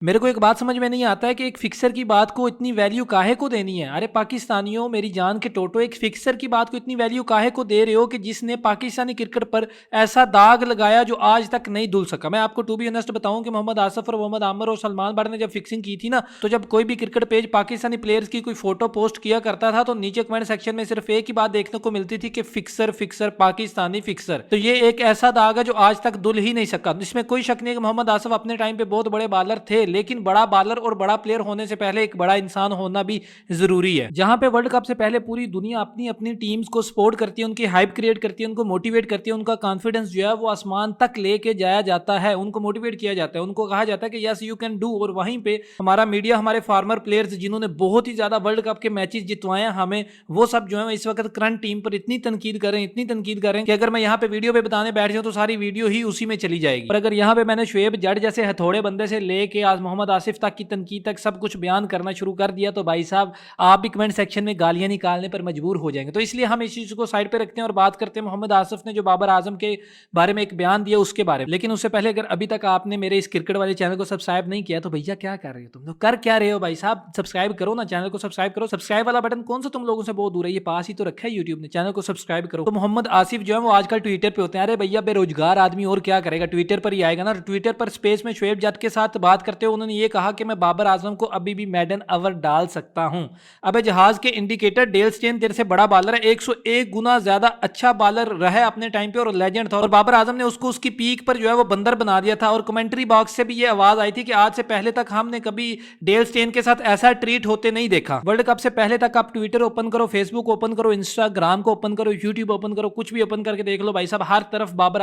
मेरे को एक बात समझ में नहीं आता है कि एक फिक्सर की बात को इतनी वैल्यू काहे को देनी है। अरे पाकिस्तानियों, मेरी जान के टोटो, एक फिक्सर की बात को इतनी वैल्यू काहे को दे रहे हो कि जिसने पाकिस्तानी क्रिकेट पर ऐसा दाग लगाया जो आज तक नहीं धुल सका। मैं आपको टू बी ऑनेस्ट बताऊं कि मोहम्मद आसिफ और मोहम्मद आमिर और सलमान बट ने जब फिक्सिंग की थी ना, तो जब कोई भी क्रिकेट पेज पाकिस्तानी प्लेयर्स की कोई फोटो पोस्ट किया करता था तो नीचे कमेंट सेक्शन में सिर्फ एक ही बात देखने को मिलती थी कि फिक्सर फिक्सर पाकिस्तानी फिक्सर। तो ये एक ऐसा दाग है जो आज तक धुल ही नहीं सका। इसमें कोई शक नहीं कि मोहम्मद आसिफ अपने टाइम पे बहुत बड़े बॉलर थे, लेकिन बड़ा बॉलर और बड़ा प्लेयर होने से पहले एक बड़ा इंसान होना भी जरूरी है। जहां पे वर्ल्ड कप से पहले पूरी दुनिया अपनी अपनी टीम्स को सपोर्ट करती है, उनकी हाइप क्रिएट करती है, उनको मोटिवेट करती है, उनका कॉन्फिडेंस जो है वो आसमान तक लेके जाया जाता है, उनको मोटिवेट किया जाता है, उनको कहा जाता है कि यस यू कैन डू। और वहीं पे हमारा मीडिया, हमारे फार्मर प्लेयर्स जिन्होंने बहुत ही ज्यादा वर्ल्ड कप के मैचेस जितवाए हैं हमें, वो सब जो है इस वक्त करंट टीम पर इतनी तनकीद करें, इतनी तनकीद करें कि अगर मैं यहाँ पे वीडियो पे बताने बैठ जाऊं तो सारी वीडियो ही उसी में चली जाएगी। और अगर यहाँ पे मैंने शुएब जट जैसे हथौड़े बंदे से लेके आज मोहम्मद आसिफ तक की तनकीद तक सब कुछ बयान करना शुरू कर दिया तो भाई साहब आप भी कमेंट सेक्शन में गालियां निकालने पर मजबूर हो जाएंगे। तो इसलिए हम इस चीज को साइड पे रखते हैं और बात करते हैं मोहम्मद आसिफ ने जो बाबर आजम के बारे में एक बयान दिया उसके बारे में। लेकिन उससे पहले अगर अभी तक आपने मेरे इस क्रिकेट वाले चैनल को सब्सक्राइब नहीं किया तो भैया क्या कर रहे हो तुम लोग, कर क्या रहे हो भाई साहब? सब्सक्राइब करो ना, चैनल को सब्सक्राइब करो। सब्सक्राइब वाला बटन कौन सा तुम लोगों से बहुत दूर है, ये पास ही तो रखा है यूट्यूब ने। चैनल को सब्सक्राइब करो। तो मोहम्मद आसिफ जो है वो आजकल ट्विटर पे होते हैं। अरे भैया बेरोजगार आदमी और क्या करेगा, ट्विटर पर ही आएगा ना। ट्विटर पर स्पेस में शुएब जट के साथ बात करते हुए उन्होंने ये कहा कि मैं बाबर आजम को अभी भी मेडन ओवर डाल सकता हूं। अबे जहाज के इंडिकेटर, डेल स्टेन तेरे से बड़ा बॉलर है, 101 गुना ज्यादा अच्छा बॉलर रहा अपने टाइम पे और लेजेंड था। और बाबर आजम ने उसको उसकी पीक पर जो है वो बंदर बना दिया था। और कमेंट्री बॉक्स से भी ये आवाज आई थी कि आज से पहले तक हमने कभी डेल स्टेन के साथ ऐसा ट्रीट होते नहीं देखा। वर्ल्ड कप से पहले तक आप ट्विटर ओपन करो, फेसबुक ओपन करो, इंस्टाग्राम को ओपन करो, यूट्यूब ओपन करो, कुछ भी ओपन करके देख लो भाई साहब, हर तरफ बाबर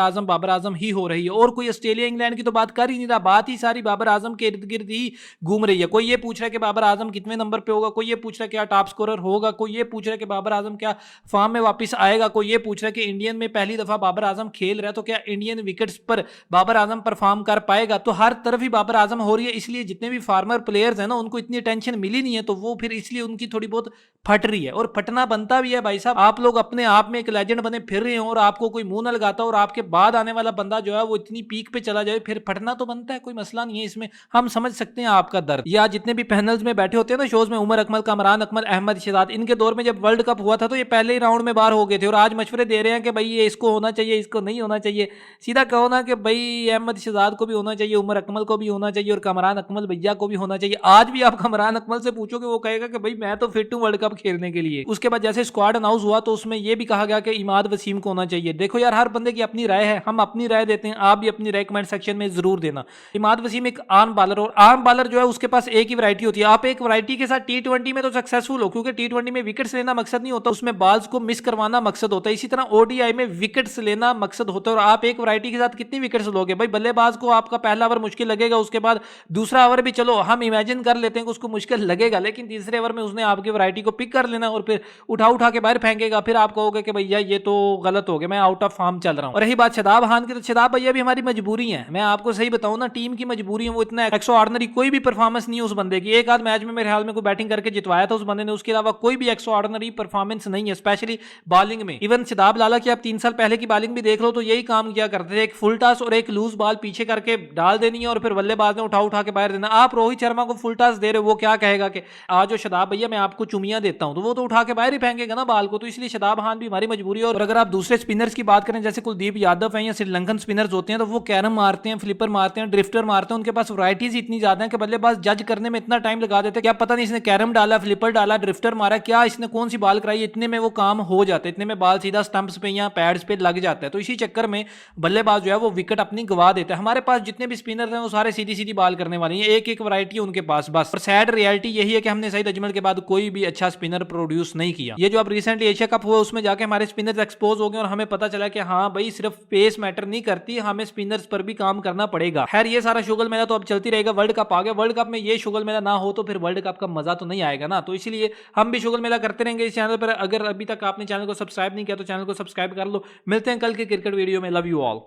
आजम ही हो रही है। और कोई ऑस्ट्रेलिया इंग्लैंड की तो बात कर ही नहीं रहा, बात ही सारी बाबर आजम के इर्द गिर्द ही घूम रही है। कोई ये पूछ रहा है कि बाबर आजम कितने नंबर पे होगा, कोई ये पूछ रहा है क्या टॉप स्कोरर होगा, कोई ये पूछ रहा है कि बाबर आजम क्या फॉर्म में वापस आएगा, कोई ये पूछ रहा है कि इंडियन में पहली दफा बाबर आजम खेल रहा है तो क्या इंडियन विकेट्स पर बाबर आजम परफॉर्म कर पाएगा। तो हर तरफ ही बाबर आजम हो रही है। इसलिए जितने भी फार्मर प्लेयर्स हैं ना उनको इतनी टेंशन मिली नहीं है, तो वो फिर इसलिए उनकी थोड़ी बहुत फट रही है। और फटना बनता भी है भाई साहब, आप लोग अपने आप में एक लेजेंड बने फिर रहे हो और आपको कोई मुंह न लगाता और आपके बाद आने वाला बंदा जो है वो इतनी पीक पे चला जाए, फिर फटना तो बनता है, कोई मसला नहीं है इसमें, हम समझ सकते हैं आपका दर्द। या जितने भी पैनल्स में बैठे होते हैं ना शोज में, उमर अकमल, कामरान अकमल, अहमद शहजाद, इनके दौर में जब वर्ल्ड कप हुआ था तो ये पहले ही राउंड में बाहर हो गए थे और आज मशवरे दे रहे हैं कि भाई ये इसको होना चाहिए, इसको नहीं होना चाहिए। सीधा कहो ना कि भाई अहमद शहजाद को भी होना चाहिए, उमर अकमल को भी होना चाहिए और कामरान अकमल भैया को भी होना चाहिए। आज भी आप कामरान अकमल से पूछोगे वो कहेगा कि भाई मैं तो फिट हूं वर्ल्ड कप खेलने के लिए। उसके बाद जैसे स्क्वाड अनाउंस हुआ तो उसमें यह भी कहा गया कि इमाद वसीम को होना चाहिए। देखो यार, हर बंदे की अपनी राय है, हम अपनी राय देते हैं, आप भी अपनी राय कमेंट सेक्शन में जरूर देना। इमाद वसीम एक आर्म बॉलर, और आर्म बॉलर जो है उसके पास एक ही वैरायटी होती है। आप एक वैरायटी के साथ टी20 में तो सक्सेसफुल हो, क्योंकि टी20 में विकेट्स लेना मकसद नहीं होता, उसमें बॉल्स को मिस करवाना मकसद होता है। इसी तरह ओडीआई में विकेट्स लेना मकसद होता है। और आप एक वैरायटी के साथ कितनी विकेट्स लोगे भाई? बल्लेबाज को आपका पहला ओवर मुश्किल लगेगा, उसके बाद दूसरा ओवर भी चलो हम इमेजिन कर लेते हैं कि उसको मुश्किल लगेगा, लेकिन तीसरे ओवर में उसने आपकी वैरायटी को पिक कर लेना और फिर उठा उठा के बाहर फेंकेगा। फिर आप कहोगे कि भैया ये तो गलत हो गया, मैं आउट ऑफ फॉर्म चल रहा हूं। और रही बात शदाब खान की, तो शदाब भैया भी हमारी मजबूरी है। मैं आपको सही बताऊं ना, टीम की मजबूरी है। वो इतना एक्स्ट्रा ऑर्डिनरी कोई भी परफॉर्मेंस नहीं है उस बंदे की। एक आध मैच में मेरे ख्याल में कोई बैटिंग करके जितवाया था उस बंदे ने, उसके अलावा कोई भी एक्स्ट्रा ऑर्डिनरी परफॉर्मेंस नहीं है, स्पेशली बॉलिंग में। इवन शदाब लाला की आप 3 साल पहले की बॉलिंग भी देख लो तो यही काम किया करते थे, एक फुल टॉस और एक लूज बॉल पीछे करके डाल देनी है और फिर बल्लेबाज ने उठा उठा के बाहर देना। आप रोहित शर्मा को फुल टॉस दे रहे हो, वो क्या कहेगा कि आज जो शदाब भैया मैं आपको चुमियां देता हूं, तो वो तो उठा के बाहर ही फेंकेगा ना बॉल को। तो इसलिए शदाब खान भी हमारी मजबूरी है। और अगर आप दूसरे स्पिनर्स की बात करें जैसे कुलदीप यादव है या श्रीलंकन स्पिनर्स होते हैं, तो वो कैरम मारते हैं, फ्लिपर मारते हैं, ड्रिफ्टर मारते हैं, उनके पास वैरायटीज इतनी ज्यादा है कि बल्लेबाज जज करने में इतना टाइम लगा देते हैं, क्या पता नहीं इसने कैरम डाला, फ्लिपर डाला, ड्रिफ्टर मारा, क्या इसने कौन सी बॉल कराई, इतने में वो काम हो जाता है, इतने में बॉल सीधा स्टंप्स पे या पैड्स पे लग जाता है। तो इसी चक्कर में बल्लेबाज जो है वो विकेट अपनी गवा देता है। हमारे पास जितने भी स्पिनर हैं वो सारे सीधी सीधी बॉल करने वाले हैं, एक एक वैरायटी उनके पास बस। और सैड रियलिटी यही है कि हमने सईद अजमल के बाद कोई भी अच्छा स्पिनर प्रोड्यूस नहीं किया। ये जो अब रिसेंटली एशिया कप हुआ उसमें जाके हमारे स्पिनर्स एक्सपोज हो गए और हमें पता चला कि हाँ भाई सिर्फ पेस मैटर नहीं करती, हमें स्पिनर्स पर भी काम करना पड़ेगा। खैर ये सारा शुगल मेला तो अब चलती रहेगा। वर्ल्ड कप आ गया, वर्ल्ड कप में ये शुगल मेला ना हो तो फिर वर्ल्ड कप का मजा तो नहीं आएगा ना। तो इसीलिए हम भी शुगल मेला करते रहेंगे इस चैनल पर। अगर अभी तक आपने चैनल को सब्सक्राइब नहीं किया तो चैनल को सब्सक्राइब कर लो। मिलते हैं कल के क्रिकेट वीडियो में। Love you all.